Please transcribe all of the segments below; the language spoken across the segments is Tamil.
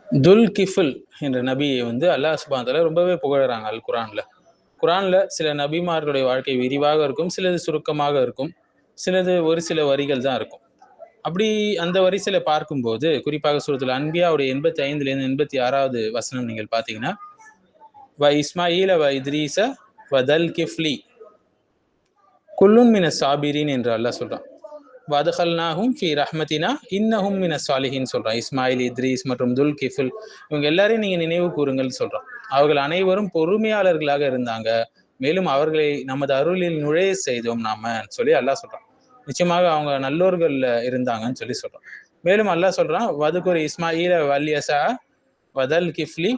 துல் கிஃபுல் என்ற நபியை அல்லாஹ் சுப்ஹானஹு வ தஆலா ரொம்பவே புகழறாங்க அல் குரான்ல. குரான்ல சில நபிமார்களுடைய வாழ்க்கை விரிவாக இருக்கும், சிலது சுருக்கமாக இருக்கும், சிலது ஒரு சில வரிகள் தான் இருக்கும். அப்படி அந்த வரிசையில பார்க்கும்போது குறிப்பாக சூரத்துல் அன்பியாவுடைய 85லேருந்து 86வது வசனம் நீங்கள் பார்த்தீங்கன்னா, வ இஸ்மாஈல வ இத்ரீஸ வ தல் கிஃப்லி குல்லுன் மினஸ் சாபிரீன் என்று அல்லாஹ் சொல்றான். வதஹல்நாஹும் ஃபி ரஹ்மத்தினா இன்னஹும் மினஸ் சாலிஹின் சொல்றான். இஸ்மாயில், இத்ரீஸ் மற்றும் துல் கிஃபுல் இவங்க எல்லாரையும் நீங்க நினைவு கூறுங்கள் சொல்றான். அவர்கள் அனைவரும் பொறுமையாளர்களாக இருந்தாங்க, மேலும் அவர்களை நமது அருளில் நுழைய செய்தோம் நாம சொல்லி அல்லாஹ் சொல்றான். நிச்சயமாக அவங்க நல்லோர்கள்ல இருந்தாங்கன்னு சொல்லி சொல்றான். மேலும் அல்லாஹ் சொல்றான், வதுகுர் இஸ்மாயில வல்யசா வதல் கிஃப்லி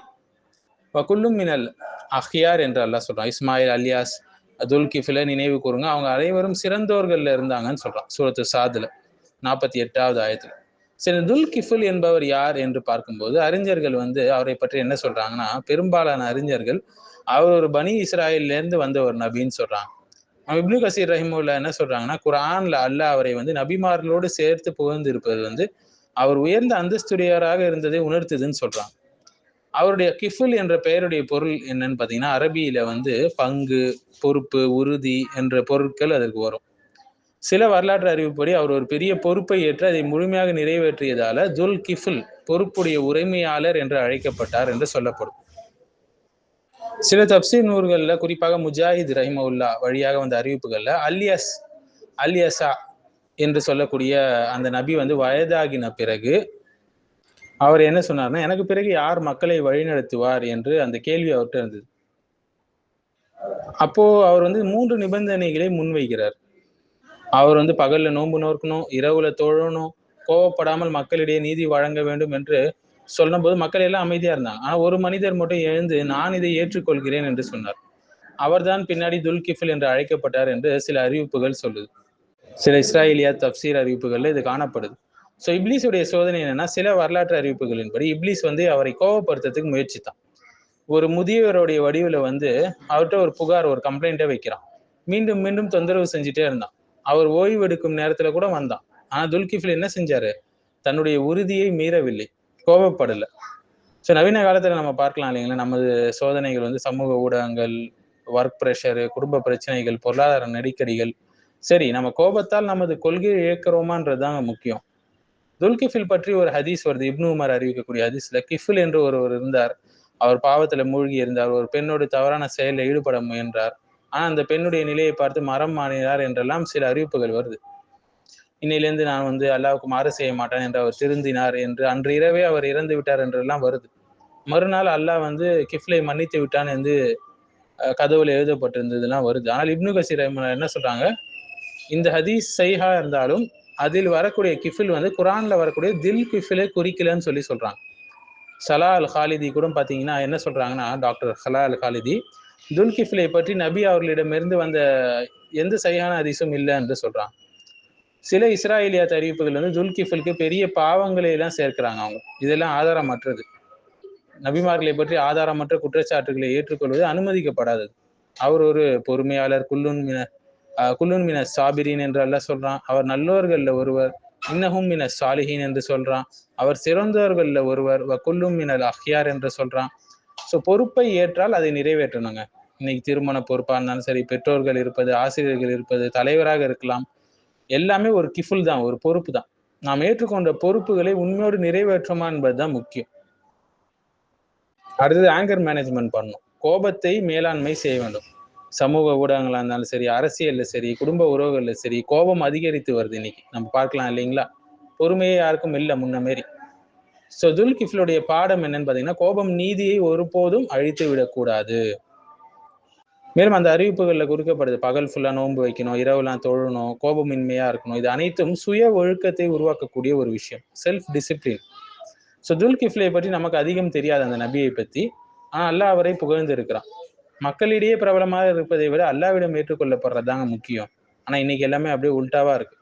வகுல்லும் மினல் அஹ்யார் என்று அல்லாஹ் சொல்றான். இஸ்மாயில், அல்யாஸ், துல் கிஃபில நினைவு கூறுங்க, அவங்க அனைவரும் சிறந்தோர்கள்ல இருந்தாங்கன்னு சொல்றான் சூரத்து சாதுல 48வது ஆயத்துல. சரி, துல் கிஃபுல் என்பவர் யார் என்று பார்க்கும்போது அறிஞர்கள் அவரை பற்றி என்ன சொல்றாங்கன்னா, பெரும்பாலான அறிஞர்கள் அவர் ஒரு பனி இஸ்ராயல்ல இருந்து வந்த ஒரு நபின்னு சொல்றாங்க. இப்னு கசீர் ரஹிமுல்லா என்ன சொல்றாங்கன்னா, குரான்ல அல்லாஹ் அவரை நபிமார்களோடு சேர்த்து புகழ்ந்து இருப்பது அவர் உயர்ந்த அந்தஸ்துடையவராக இருந்ததை உணர்த்துதுன்னு சொல்றாங்க. அவருடைய கிஃபுல் என்ற பெயருடைய பொருள் என்னன்னு பார்த்தீங்கன்னா, அரபியில பங்கு, பொறுப்பு, உறுதி என்ற பொருட்கள் அதற்கு வரும். சில வரலாற்று அறிவுப்படி அவர் ஒரு பெரிய பொறுப்பை ஏற்று அதை முழுமையாக நிறைவேற்றியதால துல் கிஃபுல் பொறுப்புடைய உரிமையாளர் என்று அழைக்கப்பட்டார் என்று சொல்லப்படும். சில தப்சீர் நூல்கள்ல குறிப்பாக முஜாஹித் ரஹிமவுல்லா வழியாக வந்த அறிவிப்புகள்ல அல்யசா என்று சொல்லக்கூடிய அந்த நபி வயதாகின பிறகு அவர் என்ன சொன்னார்னா, எனக்கு பிறகு யார் மக்களை வழிநடத்துவார் என்று அந்த கேள்வி அவர்கிட்ட இருந்தது. அப்போ அவர் 3 நிபந்தனைகளை முன்வைக்கிறார். அவர் பகல்ல நோன்பு நோக்கணும், இரவுல தொழணும், கோவப்படாமல் மக்களிடையே நீதி வழங்க வேண்டும் என்று சொன்னபோது மக்கள் எல்லாம் அமைதியா இருந்தாங்க. ஆனா ஒரு மனிதர் மட்டும் எழுந்து நான் இதை ஏற்றுக்கொள்கிறேன் என்று சொன்னார். அவர்தான் பின்னாடி துல் கிஃபில் என்று அழைக்கப்பட்டார் என்று சில அறிவிப்புகள் சொல்லுது. சில இஸ்ராயலியா தப்சீர் அறிவிப்புகள்ல இது காணப்படுது. ஸோ இப்லீஸுடைய சோதனை என்னன்னா, சில வரலாற்று அறிவிப்புகளின்படி இப்லீஸ் அவரை கோபப்படுத்துறதுக்கு முயற்சித்தான். ஒரு முதியவருடைய வடிவில் அவர்கிட்ட ஒரு புகார், ஒரு கம்ப்ளைண்ட்டை வைக்கிறான். மீண்டும் மீண்டும் தொந்தரவு செஞ்சுட்டே இருந்தான். அவர் ஓய்வு எடுக்கும் நேரத்துல கூட வந்தான். ஆனா துல்கிஃபில் என்ன செஞ்சாரு? தன்னுடைய உறுதியை மீறவில்லை, கோபப்படல. ஸோ நவீன காலத்துல நம்ம பார்க்கலாம் இல்லைங்களா, நமது சோதனைகள் சமூக ஊடகங்கள், ஒர்க் ப்ரெஷரு, குடும்ப பிரச்சனைகள், பொருளாதார நெருக்கடிகள். சரி, நம்ம கோபத்தால் நமது கொள்கையை இழக்கிறோமான்றதுதாங்க முக்கியம். துல்கிஃபில் பற்றி ஒரு ஹதீஸ் வருது, இப்னு உமர் அறிவிக்கக்கூடிய ஹதீஸ்ல. கிஃபில் என்று ஒருவர் இருந்தார், அவர் பாவத்துல மூழ்கி இருந்தார், ஒரு பெண்ணோடு தவறான செயலில் ஈடுபட முயன்றார், ஆனா அந்த பெண்ணுடைய நிலையை பார்த்து மரம் மாறினார் என்றெல்லாம் சில அறிவிப்புகள் வருது. இன்னையிலேருந்து நான் அல்லாவுக்கு மாறு செய்ய மாட்டேன் என்று அவர் திருந்தினார் என்று, அன்று இரவே அவர் இறந்து விட்டார் என்றெல்லாம் வருது. மறுநாள் அல்லாஹ் கிஃப்லை மன்னித்து விட்டான் என்று கதவுல எழுதப்பட்டிருந்ததுலாம் வருது. ஆனால் இப்னு கசீர் என்ன சொல்றாங்க, இந்த ஹதீஸ் சஹீஹா இருந்தாலும் அதில் வரக்கூடிய கிஃபில் குரான்ல வரக்கூடிய தில் கிஃபிலை குறிக்கலன்னு சொல்லி சொல்றாங்க. சலா அல் ஹாலிதி கூட பார்த்தீங்கன்னா என்ன சொல்றாங்கன்னா, டாக்டர் சலா அல் ஹாலிதி துல் கிஃபிலை பற்றி நபி அவர்களிடமிருந்து வந்த எந்த சரியான ஹதீஸும் இல்லை என்று சொல்றாங்க. சில இஸ்ராயலியா அறிவிப்புகள் துல் கிஃபிலுக்கு பெரிய பாவங்களை எல்லாம் சேர்க்கிறாங்க அவங்க. இதெல்லாம் ஆதாரமற்றது. நபிமார்களை பற்றி ஆதாரமற்ற குற்றச்சாட்டுகளை ஏற்றுக்கொள்வது அனுமதிக்கப்படாதது. அவர் ஒரு பொறுமையாளர், குல்லுன் மின சாபிரின் என்று அல்லாஹ் சொல்றான். அவர் நல்லோர்கள்ல ஒருவர், இன்னஹும் மின சாலிஹின் என்று சொல்றான். அவர் சிறந்தோர்கள்ல ஒருவர், குல்லும் மினல் அஹ்யார் என்று சொல்றான். ஸோ பொறுப்பை ஏற்றால் அதை நிறைவேற்றணுங்க. இன்னைக்கு திருமண பொறுப்பா இருந்தாலும் சரி, பெற்றோர்கள் இருப்பது, ஆசிரியர்கள் இருப்பது, தலைவராக இருக்கலாம், எல்லாமே ஒரு கிஃபுல் தான், ஒரு பொறுப்பு தான். நாம் ஏற்றுக்கொண்ட பொறுப்புகளை உண்மையோடு நிறைவேற்றுமா என்பதுதான் முக்கியம். அடுத்தது ஆங்கர் மேனேஜ்மெண்ட் பண்ணணும். கோபத்தை மேலாண்மை செய்ய வேண்டும். சமூக ஊடகங்களா இருந்தாலும் சரி, அரசியல்ல சரி, குடும்ப உறவுகள்ல சரி, கோபம் அதிகரித்து வருது இன்னைக்கு. நம்ம பார்க்கலாம் இல்லைங்களா, பொறுமையே யாருக்கும் இல்லை முன்ன மாரி. ஸோ துல் கிஃபிலுடைய பாடம் என்னன்னு பார்த்தீங்கன்னா, கோபம் நீதியை ஒருபோதும் அழித்து விடக்கூடாது. மேலும் அந்த அறிவிப்புகளில் குறிக்கப்படுது, பகல் ஃபுல்லா நோன்பு வைக்கணும், இரவுலாம் தொழணும், கோபமின்மையா இருக்கணும். இது அனைத்தும் சுய ஒழுக்கத்தை உருவாக்கக்கூடிய ஒரு விஷயம், செல்ஃப் டிசிப்ளின். ஸோ துல் கிஃபிலை பற்றி நமக்கு அதிகம் தெரியாது அந்த நபியை பற்றி, ஆனால் அல்லாஹ் அவரை புகழ்ந்து இருக்கிறான். மக்களிடையே பிரபலமாக இருப்பதை விட அல்லாஹ்விடம் ஏற்றுக்கொள்ளப்படுறதாங்க முக்கியம். ஆனா இன்னைக்கு எல்லாமே அப்படியே உல்டாவா இருக்கு.